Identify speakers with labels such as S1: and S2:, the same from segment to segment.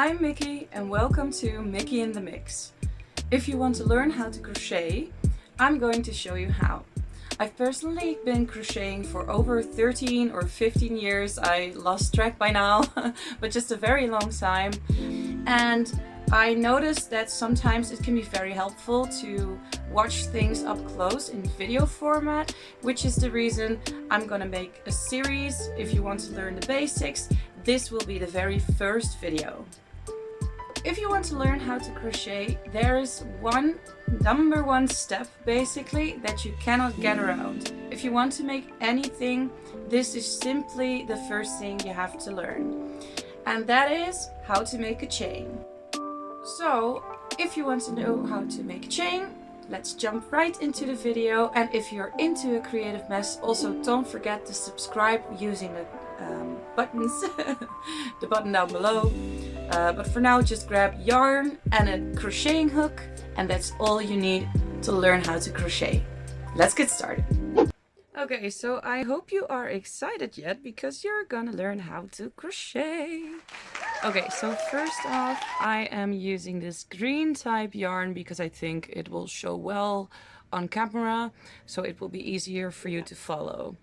S1: I'm Mikkie and welcome to Mikkie in the Mix. If you want to learn how to crochet, I'm going to show you how. I've personally been crocheting for over 13 or 15 years. I lost track by now, but just a very long time. And I noticed that sometimes it can be very helpful to watch things up close in video format, which is the reason I'm gonna make a series. If you want to learn the basics, this will be the very first video. If you want to learn how to crochet, there is number one step basically that you cannot get around. If you want to make anything, this is simply the first thing you have to learn. And that is how to make a chain. So, if you want to know how to make a chain, let's jump right into the video. And if you're into a creative mess, also don't forget to subscribe using the buttons, the button down below. But for now, just grab yarn and a crocheting hook, and that's all you need to learn how to crochet. Let's get started. Okay, so I hope you are excited yet because you're gonna learn how to crochet. Okay, so first off, I am using this green type yarn because I think it will show well on camera, so it will be easier for you to follow.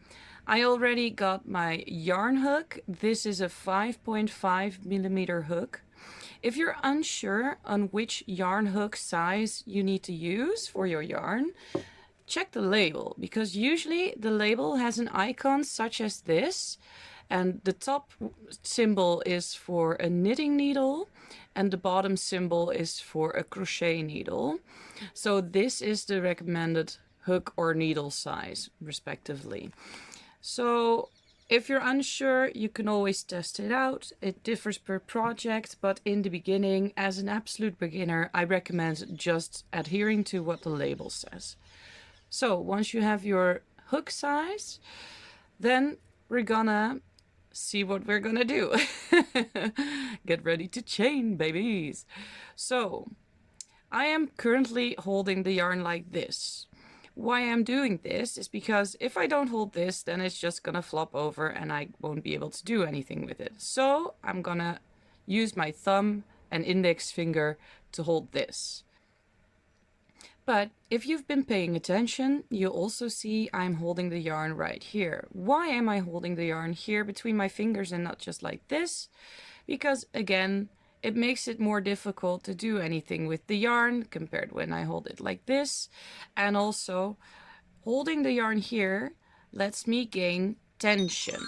S1: I already got my yarn hook. This is a 5.5 millimeter hook. If you're unsure on which yarn hook size you need to use for your yarn, check the label, because usually the label has an icon such as this, and the top symbol is for a knitting needle and the bottom symbol is for a crochet needle. So this is the recommended hook or needle size respectively. So if you're unsure, you can always test it out. It differs per project, but in the beginning, as an absolute beginner, I recommend just adhering to what the label says. So once you have your hook size, then we're gonna see what we're gonna do. Get ready to chain, babies. So I am currently holding the yarn like this. Why I'm doing this is because if I don't hold this, then it's just gonna flop over and I won't be able to do anything with it. So I'm gonna use my thumb and index finger to hold this. But if you've been paying attention, you'll also see I'm holding the yarn right here. Why am I holding the yarn here between my fingers and not just like this? Because again, it makes it more difficult to do anything with the yarn compared when I hold it like this. And also, holding the yarn here lets me gain tension.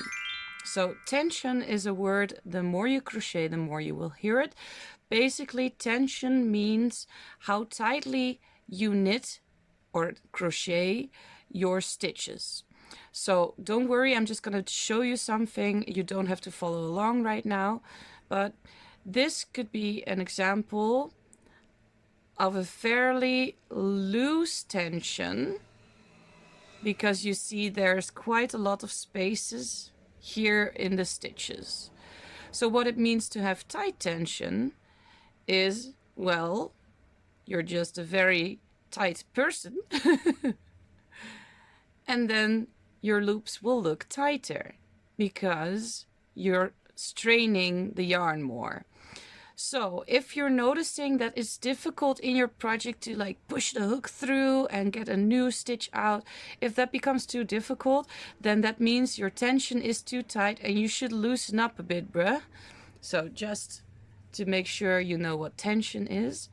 S1: So tension is a word, the more you crochet, the more you will hear it. Basically, tension means how tightly you knit or crochet your stitches. So don't worry, I'm just going to show you something. You don't have to follow along right now, but this could be an example of a fairly loose tension, because you see there's quite a lot of spaces here in the stitches. So what it means to have tight tension is, well, you're just a very tight person. And then your loops will look tighter because you're straining the yarn more. So if you're noticing that it's difficult in your project to like push the hook through and get a new stitch out, if that becomes too difficult, then that means your tension is too tight and you should loosen up a bit, bruh. So just to make sure you know what tension is.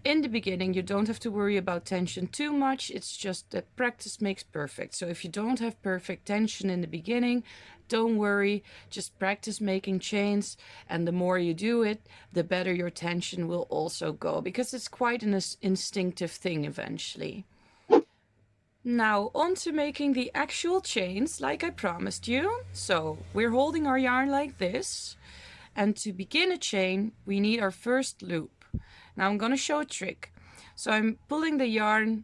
S1: In the beginning, you don't have to worry about tension too much. It's just that practice makes perfect. So if you don't have perfect tension in the beginning, don't worry. Just practice making chains. And the more you do it, the better your tension will also go, because it's quite an instinctive thing eventually. Now on to making the actual chains like I promised you. So we're holding our yarn like this. And to begin a chain, we need our first loop. Now I'm going to show a trick. So I'm pulling the yarn,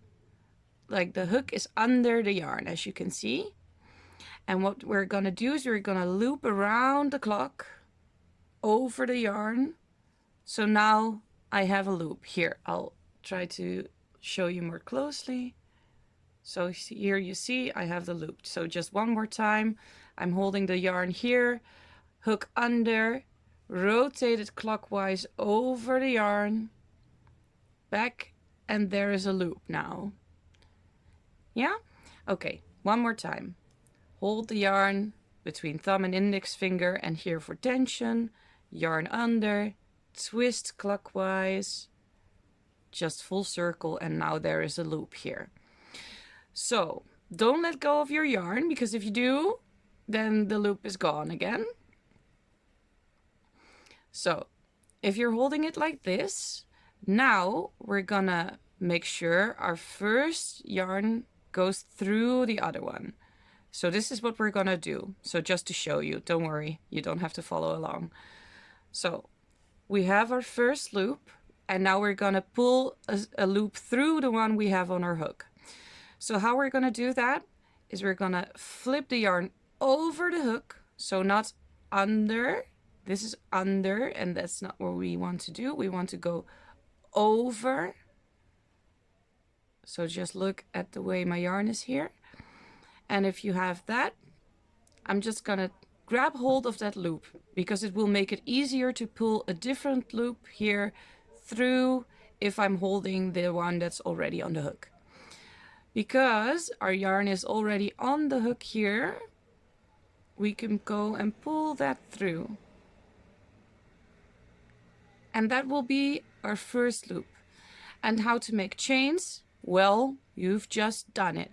S1: like the hook is under the yarn, as you can see. And what we're going to do is we're going to loop around the clock over the yarn. So now I have a loop here. I'll try to show you more closely. So here you see I have the loop. So just one more time, I'm holding the yarn here, hook under, rotate it clockwise over the yarn, back, and there is a loop now. Yeah? Okay, one more time. Hold the yarn between thumb and index finger and here for tension, yarn under, twist clockwise, just full circle, and now there is a loop here. So don't let go of your yarn, because if you do, then the loop is gone again. So if you're holding it like this, now we're gonna make sure our first yarn goes through the other one. So this is what we're gonna do. So just to show you, don't worry, you don't have to follow along. So we have our first loop, and now we're gonna pull a loop through the one we have on our hook. So how we're gonna do that is we're gonna flip the yarn over the hook, so not under. This is under, and that's not what we want to do. We want to go over. So just look at the way my yarn is here. And if you have that, I'm just gonna grab hold of that loop, because it will make it easier to pull a different loop here through if I'm holding the one that's already on the hook. Because our yarn is already on the hook here, we can go and pull that through. And that will be our first loop. And how to make chains? Well, you've just done it.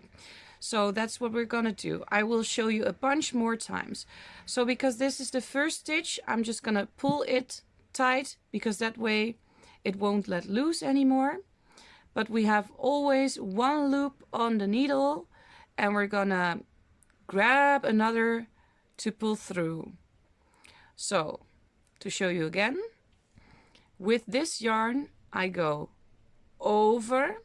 S1: So that's what we're gonna do. I will show you a bunch more times. So because this is the first stitch, I'm just gonna pull it tight, because that way it won't let loose anymore. But we have always one loop on the needle, and we're gonna grab another to pull through. So to show you again, with this yarn I go over.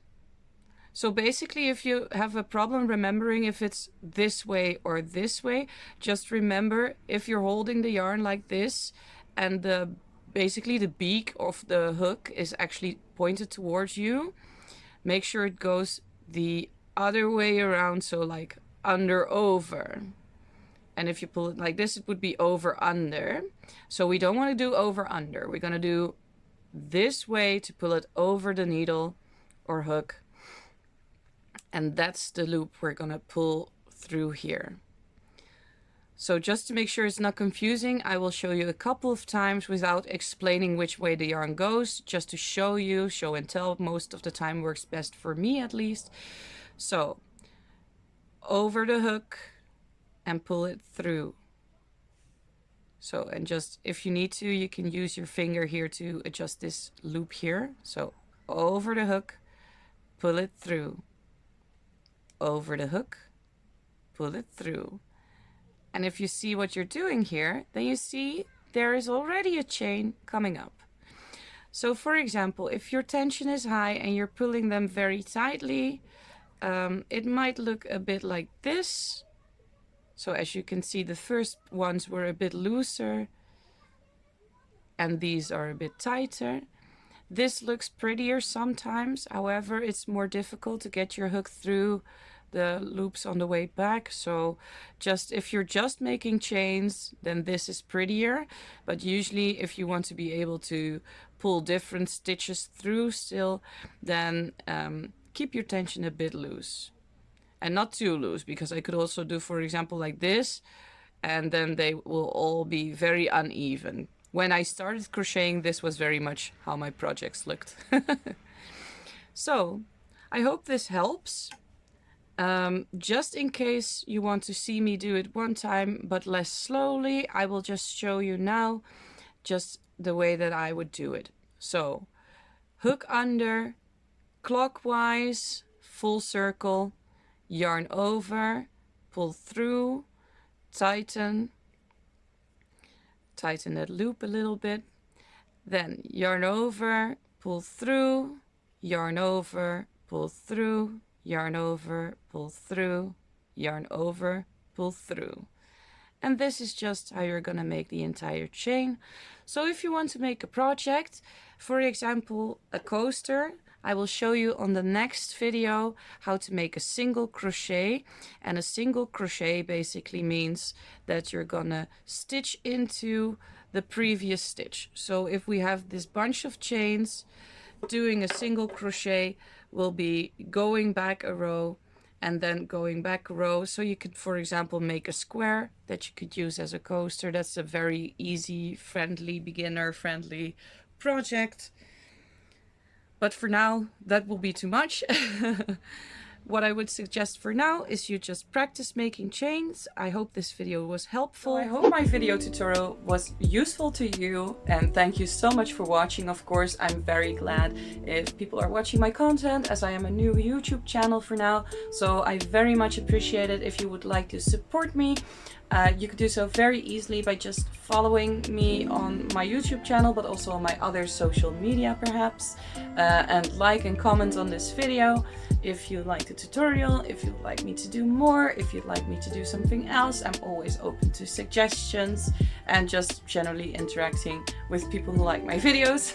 S1: So basically, if you have a problem remembering if it's this way or this way, just remember, if you're holding the yarn like this and basically the beak of the hook is actually pointed towards you, make sure it goes the other way around, so like under over. And if you pull it like this, it would be over under. So we don't want to do over under. We're going to do this way to pull it over the needle or hook. And that's the loop we're going to pull through here. So just to make sure it's not confusing, I will show you a couple of times without explaining which way the yarn goes, just to show you. Show and tell most of the time works best for me, at least. So over the hook and pull it through. So, and just if you need to, you can use your finger here to adjust this loop here. So over the hook, pull it through. Over the hook, pull it through. And if you see what you're doing here, then you see there is already a chain coming up. So for example, if your tension is high and you're pulling them very tightly, it might look a bit like this. So as you can see, the first ones were a bit looser and these are a bit tighter. This looks prettier sometimes, however, it's more difficult to get your hook through the loops on the way back. So just if you're just making chains, then this is prettier. But usually if you want to be able to pull different stitches through still, then keep your tension a bit loose. And not too loose, because I could also do, for example, like this, and then they will all be very uneven. When I started crocheting, this was very much how my projects looked. So, I hope this helps. Just in case you want to see me do it one time, but less slowly, I will just show you now just the way that I would do it. So, hook under, clockwise, full circle, yarn over, pull through, tighten that loop a little bit, then yarn over, pull through, yarn over, pull through, yarn over, pull through, yarn over, pull through. And this is just how you're gonna make the entire chain. So if you want to make a project, for example, a coaster, I will show you on the next video how to make a single crochet. And a single crochet basically means that you're gonna stitch into the previous stitch. So if we have this bunch of chains, doing a single crochet will be going back a row and then going back a row. So you could, for example, make a square that you could use as a coaster. That's a very easy, friendly, beginner friendly project. But for now, that will be too much. What I would suggest for now is you just practice making chains. I hope this video was helpful. So I hope my video tutorial was useful to you, and thank you so much for watching. Of course, I'm very glad if people are watching my content, as I am a new YouTube channel for now. So I very much appreciate it if you would like to support me. You could do so very easily by just following me on my YouTube channel, but also on my other social media perhaps, and like and comment on this video if you like the tutorial, if you'd like me to do more, if you'd like me to do something else. I'm always open to suggestions and just generally interacting with people who like my videos.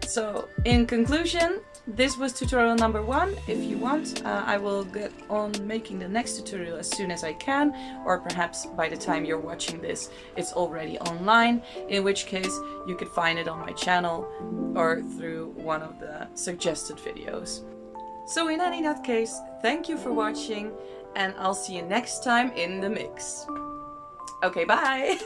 S1: So in conclusion, this was tutorial number 1. If you want, I will get on making the next tutorial as soon as I can, or perhaps by the time you're watching this, it's already online, in which case you could find it on my channel or through one of the suggested videos. So in any that case, thank you for watching, and I'll see you next time in the mix. Okay, bye!